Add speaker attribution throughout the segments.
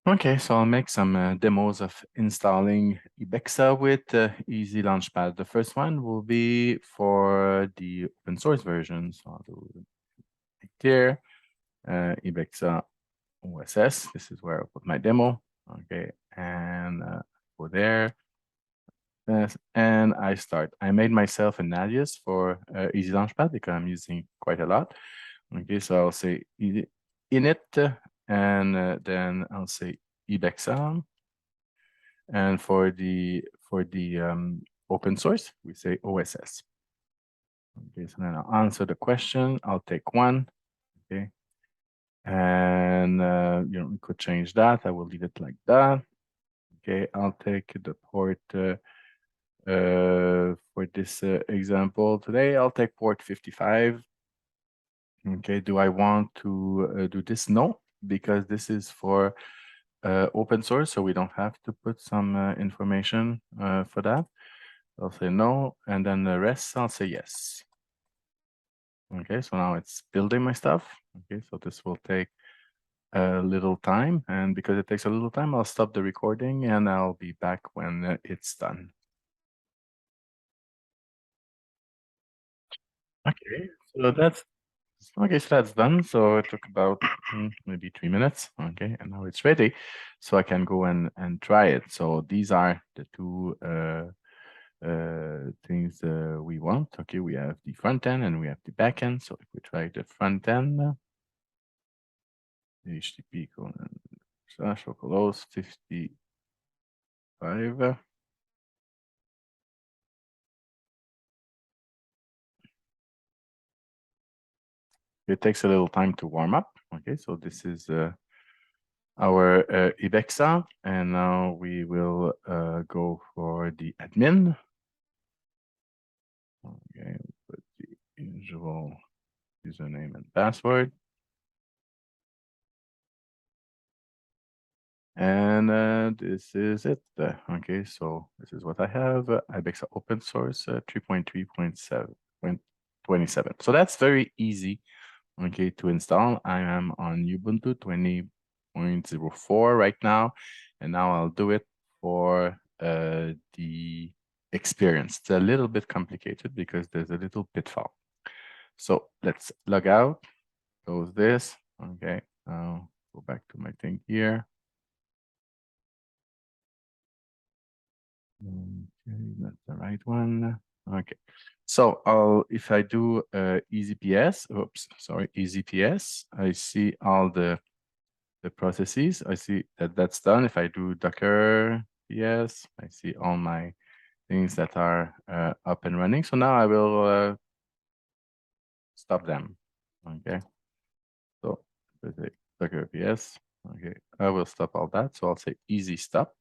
Speaker 1: Okay, so I'll make some demos of installing Ibexa with Easy Launchpad. The first one will be for the open source version. So I'll do it here, Ibexa OSS. This is where I'll put my demo. Okay, and go there. Yes, and I start. I made myself an alias for Easy Launchpad because I'm using quite a lot. Okay, so I'll say init, and then I'll say Ibexa. And for the open source, we say OSS. Okay, so then I'll answer the question. I'll take one. Okay, and we could change that. I will leave it like that. Okay, I'll take the port for this example today. I'll take port 55. Okay, do I want to do this? No, because this is for open source, so we don't have to put some information for that. I'll say no, and then the rest I'll say yes. Okay, so now it's building my stuff. Okay, so this will take a little time, and because it takes a little time, I'll stop the recording and I'll be back when it's done. Okay, so that's done. So it took about maybe 3 minutes. Okay, and now it's ready, so I can go and try it. So these are the two things we want. Okay, we have the front end and we have the back end. So if we try the front end, HTTP / localhost 55. It takes a little time to warm up. Okay, so this is our Ibexa, and now we will go for the admin. Okay, put the usual username and password. And this is it. Okay, so this is what I have. Ibexa open source 3.3.7.27. So that's very easy, okay, to install. I am on Ubuntu 20.04 right now, and now I'll do it for the experience. It's a little bit complicated because there's a little pitfall. So let's log out, close this. Okay, now go back to my thing here. Okay, that's the right one. Okay, so if I do EasyPS, EasyPS, I see all the processes. I see that that's done. If I do Docker PS, I see all my things that are up and running. So now I will stop them. Okay, so Docker PS. Okay, I will stop all that. So I'll say easy stop.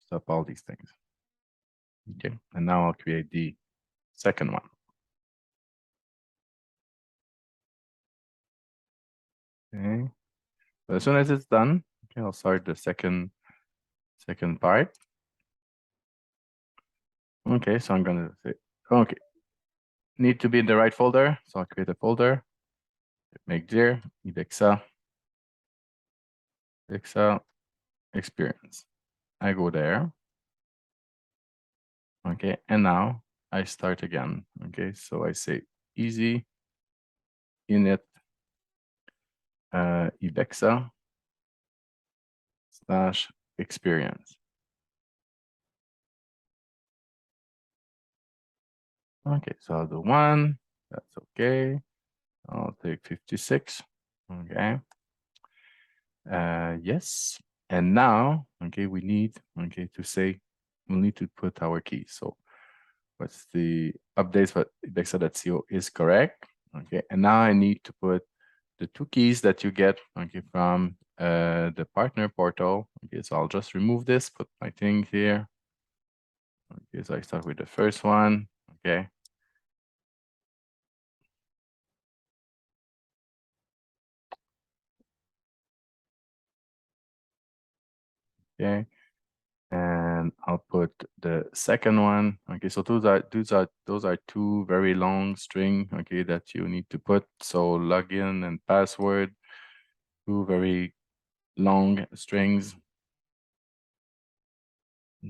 Speaker 1: Stop all these things. Okay, and now I'll create the second one. Okay, so as soon as it's done, okay, I'll start the second part. Okay, so I'm gonna say, okay, need to be in the right folder, so I'll create a folder, make dir Ibexa Experience. I go there. Okay, and now I start again. Okay, so I say easy init Ibexa /experience. Okay, so I'll do one. That's okay. I'll take 56. Okay. Yes. And now, okay, we need to say we'll need to put our keys. So what's the updates? What Ibexa.co is correct. Okay, and now I need to put the two keys that you get from the partner portal. Okay, so I'll just remove this, put my thing here. Okay, so I start with the first one. Okay. Okay. And I'll put the second one. Okay, so those are two very long string, okay, that you need to put. So login and password, two very long strings.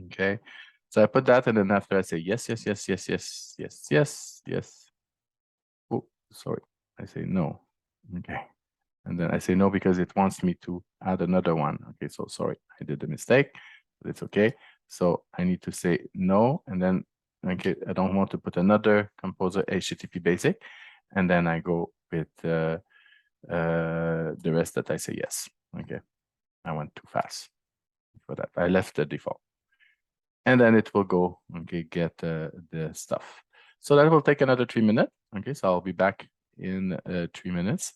Speaker 1: Okay, so I put that, and then after I say yes, yes, yes, yes, yes, yes, yes, yes. Oh, sorry, I say no. Okay, and then I say no because it wants me to add another one. Okay, so sorry, I did a mistake, but it's okay. So I need to say no, and then okay, I don't want to put another composer HTTP basic, and then I go with the rest that I say yes. Okay, I went too fast for that. I left the default. And then it will go, okay, get the stuff. So that will take another 3 minutes. Okay, so I'll be back in 3 minutes,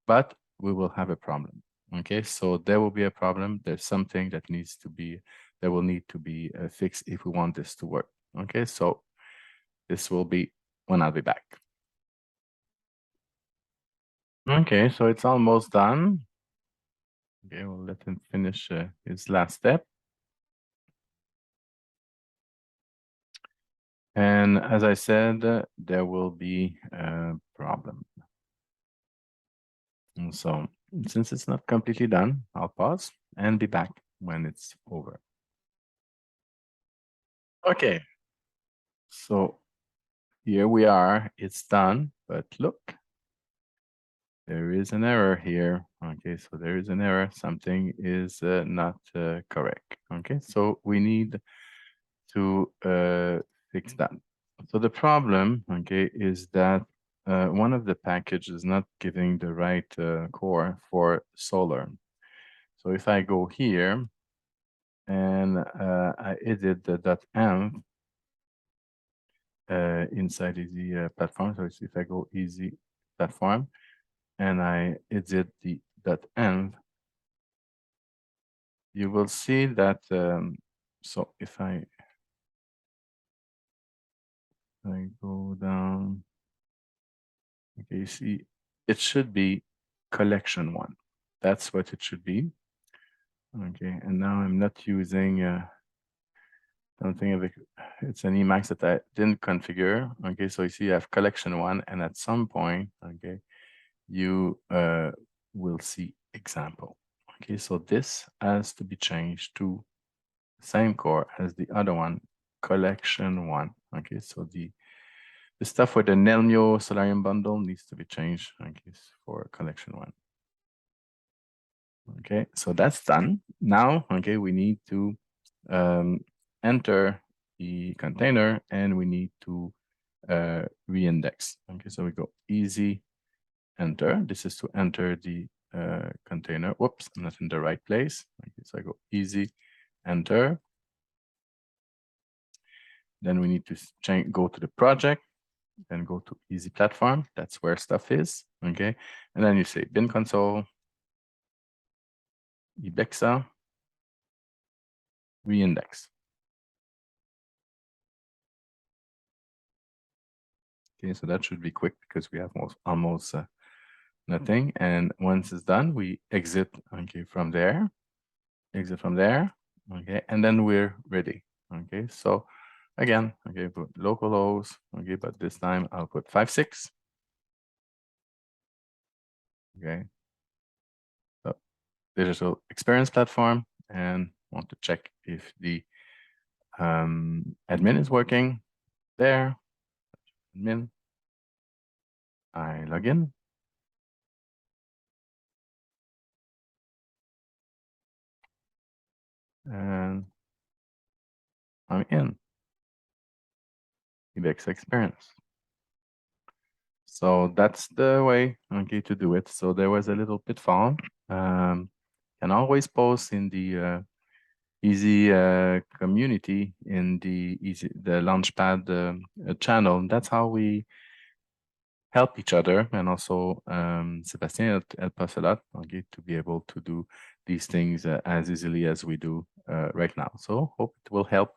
Speaker 1: but we will have a problem. Okay, so there will be a problem. There's something that needs to be, that will need to be fixed if we want this to work. Okay, so this will be when I'll be back. Okay, so it's almost done. Okay, we'll let him finish his last step. And as I said, there will be a problem. And so since it's not completely done, I'll pause and be back when it's over. Okay. So here we are, it's done, but look, there is an error here. Okay, so there is an error. Something is not correct. Okay, so we need to fix that. So the problem, okay, is that one of the packages is not giving the right core for solar. So if I go here and I edit the .env inside easy platform. So if I go easy platform and I edit the .env, you will see that so if I go down, okay, you see it should be collection one. That's what it should be. Okay, and now I'm not using something of it's an Emacs that I didn't configure. Okay, so you see I have collection one, and at some point, okay, you will see example. Okay, so this has to be changed to same core as the other one, collection one. Okay, so the stuff for the Nelmio Solarium bundle needs to be changed, okay, for collection one. Okay, so that's done. Now, okay, we need to enter the container and we need to reindex. Okay, so we go easy enter. This is to enter the container. Whoops, I'm not in the right place. Okay, so I go easy enter. Then we need to change, go to the project, then go to easy platform. That's where stuff is. Okay, and then you say bin console, Ibexa, reindex. Okay, so that should be quick because we have almost nothing. And once it's done, we exit, okay, from there, exit from there, okay, and then we're ready. Okay, so again, okay, put localhost, okay, but this time I'll put 5.6. Okay, so digital experience platform, and want to check if the admin is working. There, admin, I log in. And I'm in Ibexa Experience. So that's the way, okay, to do it. So there was a little pitfall. Can always post in the easy community in the Launchpad channel. That's how we help each other, and also Sebastien helped us a lot, okay, to be able to do these things as easily as we do right now. So hope it will help